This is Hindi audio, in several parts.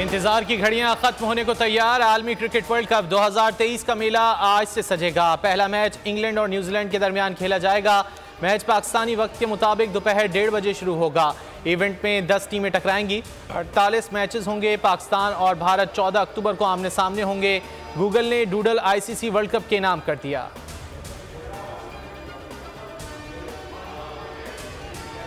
इंतजार की घड़ियां खत्म होने को तैयार। आलमी क्रिकेट वर्ल्ड कप 2023 का मेला आज से सजेगा। पहला मैच इंग्लैंड और न्यूजीलैंड के दरमियान खेला जाएगा। मैच पाकिस्तानी वक्त के मुताबिक दोपहर 1:30 बजे शुरू होगा। इवेंट में 10 टीमें टकराएंगी। 48 मैचेस होंगे। पाकिस्तान और भारत 14 अक्टूबर को आमने सामने होंगे। गूगल ने डूडल ICC वर्ल्ड कप के नाम कर दिया।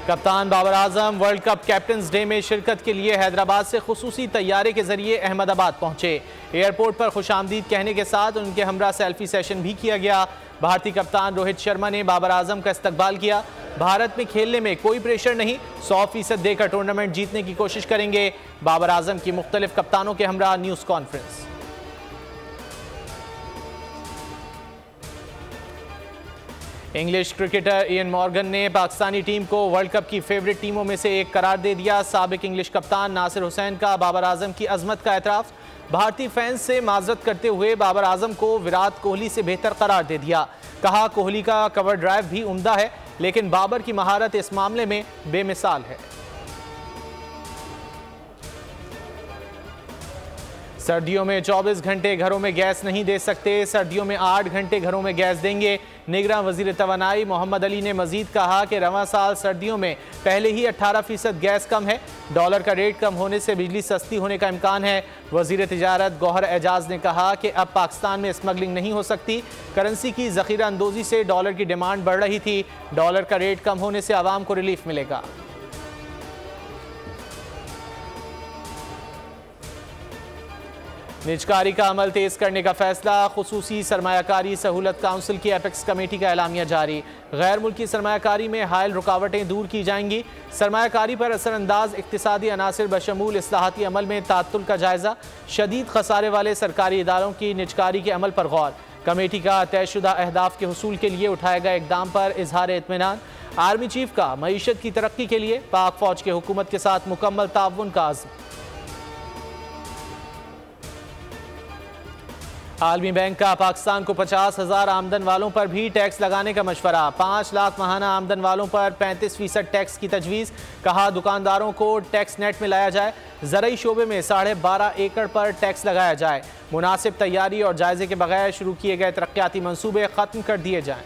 कप्तान Babar Azam world cup captains day में शिरकत के लिए हैदराबाद से खुसूसी तैयारे के जरिए अहमदाबाद पहुंचे। एयरपोर्ट पर खुशामदीद कहने के साथ उनके हमरा सेल्फी सेशन भी किया गया। भारतीय कप्तान रोहित शर्मा ने बाबर आजम का इस्तकबाल किया। भारत में खेलने में कोई प्रेशर नहीं, 100% देकर टूर्नामेंट जीतने की कोशिश करेंगे। बाबर आजम की मुख्तलिफ कप्तानों के हमरा news conference. English cricketer Ian Morgan ने पाकिस्तानी टीम को वर्ल्ड कप की फेवरेट टीमों में से एक करार दे दिया। साबिक इंग्लिश कप्तान नासिर हुसैन का बाबर आजम की अजमत का एतराफ़। भारतीय फैंस से माजरत करते हुए बाबर आजम को विराट कोहली से बेहतर करार दे दिया। कहा, कोहली का कवर ड्राइव भी उम्दा है, लेकिन बाबर की महारत इस मामले में बेमिसाल है। सर्दियों में 24 घंटे घरों में गैस नहीं दे सकते, सर्दियों में 8 घंटे घरों में गैस देंगे। निगरान वजीर तवानाई मोहम्मद अली ने मजीद कहा कि रवां साल सर्दियों में पहले ही 18% गैस कम है। डॉलर का रेट कम होने से बिजली सस्ती होने का इम्कान है। वजीर तिजारत गौहर एजाज ने कहा कि अब पाकिस्तान में स्मगलिंग नहीं हो सकती। करेंसी की ज़ख़ीरा अंदोज़ी से डॉलर की डिमांड बढ़ रही थी। डॉलर का रेट कम होने से आवाम को रिलीफ मिलेगा। निजकारी का अमल तेज करने का फैसला। खुसूसी सरमायाकारी सहूलत काउंसिल की एपेक्स कमेटी का एलामिया जारी। गैर मुल्की सरमायाकारी में हायल रुकावटें दूर की जाएंगी। सरमायाकारी पर असरअंदाज इक्तिसादी अनासिर बशमूल इस्लाहाती अमल में तात्तुल का जायजा। शदीद खसारे वाले सरकारी इदारों की निजकारी के अमल पर गौर। कमेटी का तयशुदा अहदाफ के हुसूल के लिए उठाए गए इकदाम पर इजहार इत्मीनान। आर्मी चीफ का मईशत की तरक्की के लिए पाक फौज के हुकूमत के साथ मुकम्मल ताउन का आज़म। आलमी बैंक का पाकिस्तान को 50,000 आमदन वालों पर भी टैक्स लगाने का मशवरा। 5 लाख माहाना आमदन वालों पर 35% टैक्स की तजवीज़। कहा, दुकानदारों को टैक्स नेट में लाया जाए। ज़रई शोबे में 12.5 एकड़ पर टैक्स लगाया जाए। मुनासिब तैयारी और जायजे के बगैर शुरू किए गए तरक्याती मंसूबे ख़त्म कर दिए जाएँ।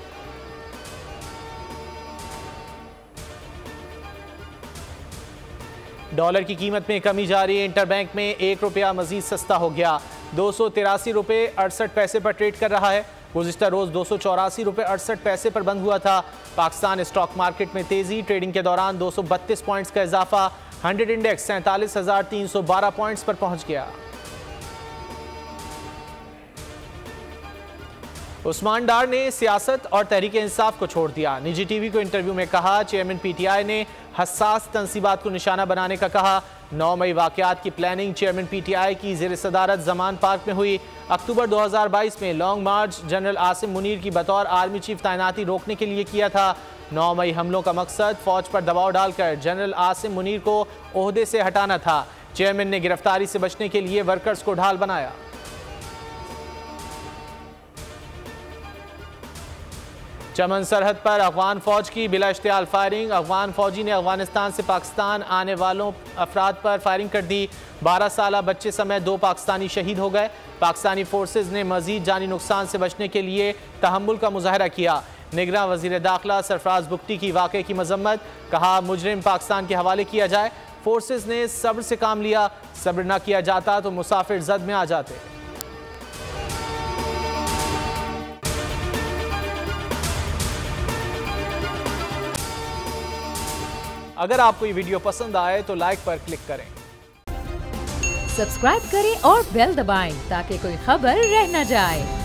डॉलर की कीमत में कमी जारी। इंटरबैंक में 1 रुपया मजीद सस्ता हो गया। 283 रुपये 68 पैसे पर ट्रेड कर रहा है। गुज़िश्ता रोज़ 284 रुपये 68 पैसे पर बंद हुआ था। पाकिस्तान स्टॉक मार्केट में तेज़ी। ट्रेडिंग के दौरान 232 पॉइंट्स का इजाफा। 100 इंडेक्स 47,312 पॉइंट्स पर पहुंच गया। उस्मान डार ने सियासत और तहरीक इंसाफ को छोड़ दिया। निजी टीवी को इंटरव्यू में कहा, चेयरमैन PTI ने हसास तंसीबात को निशाना बनाने का कहा। 9 मई वाक़यात की प्लानिंग चेयरमैन PTI की ज़ेर सदारत जमान पार्क में हुई। अक्टूबर 2022 में लॉन्ग मार्च जनरल आसिम मुनीर की बतौर आर्मी चीफ तैनाती रोकने के लिए किया था। 9 मई हमलों का मकसद फौज पर दबाव डालकर जनरल आसिम मुनीर को ओहदे से हटाना था। चेयरमैन ने गिरफ्तारी से बचने के लिए वर्कर्स को ढाल बनाया। चमन सरहद पर अफगान फौज की बिला इश्तियाल फायरिंग। अफगान फौजी ने अफगानिस्तान से पाकिस्तान आने वालों अफराद पर फायरिंग कर दी। 12 साला बच्चे समेत 2 पाकिस्तानी शहीद हो गए। पाकिस्तानी फोर्सेज ने मजीद जानी नुकसान से बचने के लिए तहम्मुल का मुजाहरा किया। निगरान वजीर दाखिला सरफराज बुगटी की वाक़े की मजम्मत। कहा, मुजरिम पाकिस्तान के हवाले किया जाए। फोर्सेज ने सब्र से काम लिया। सब्र न किया जाता तो मुसाफिर जद में आ जाते। अगर आपको ये वीडियो पसंद आए तो लाइक पर क्लिक करें, सब्सक्राइब करें और बेल दबाएं ताकि कोई खबर रह न जाए।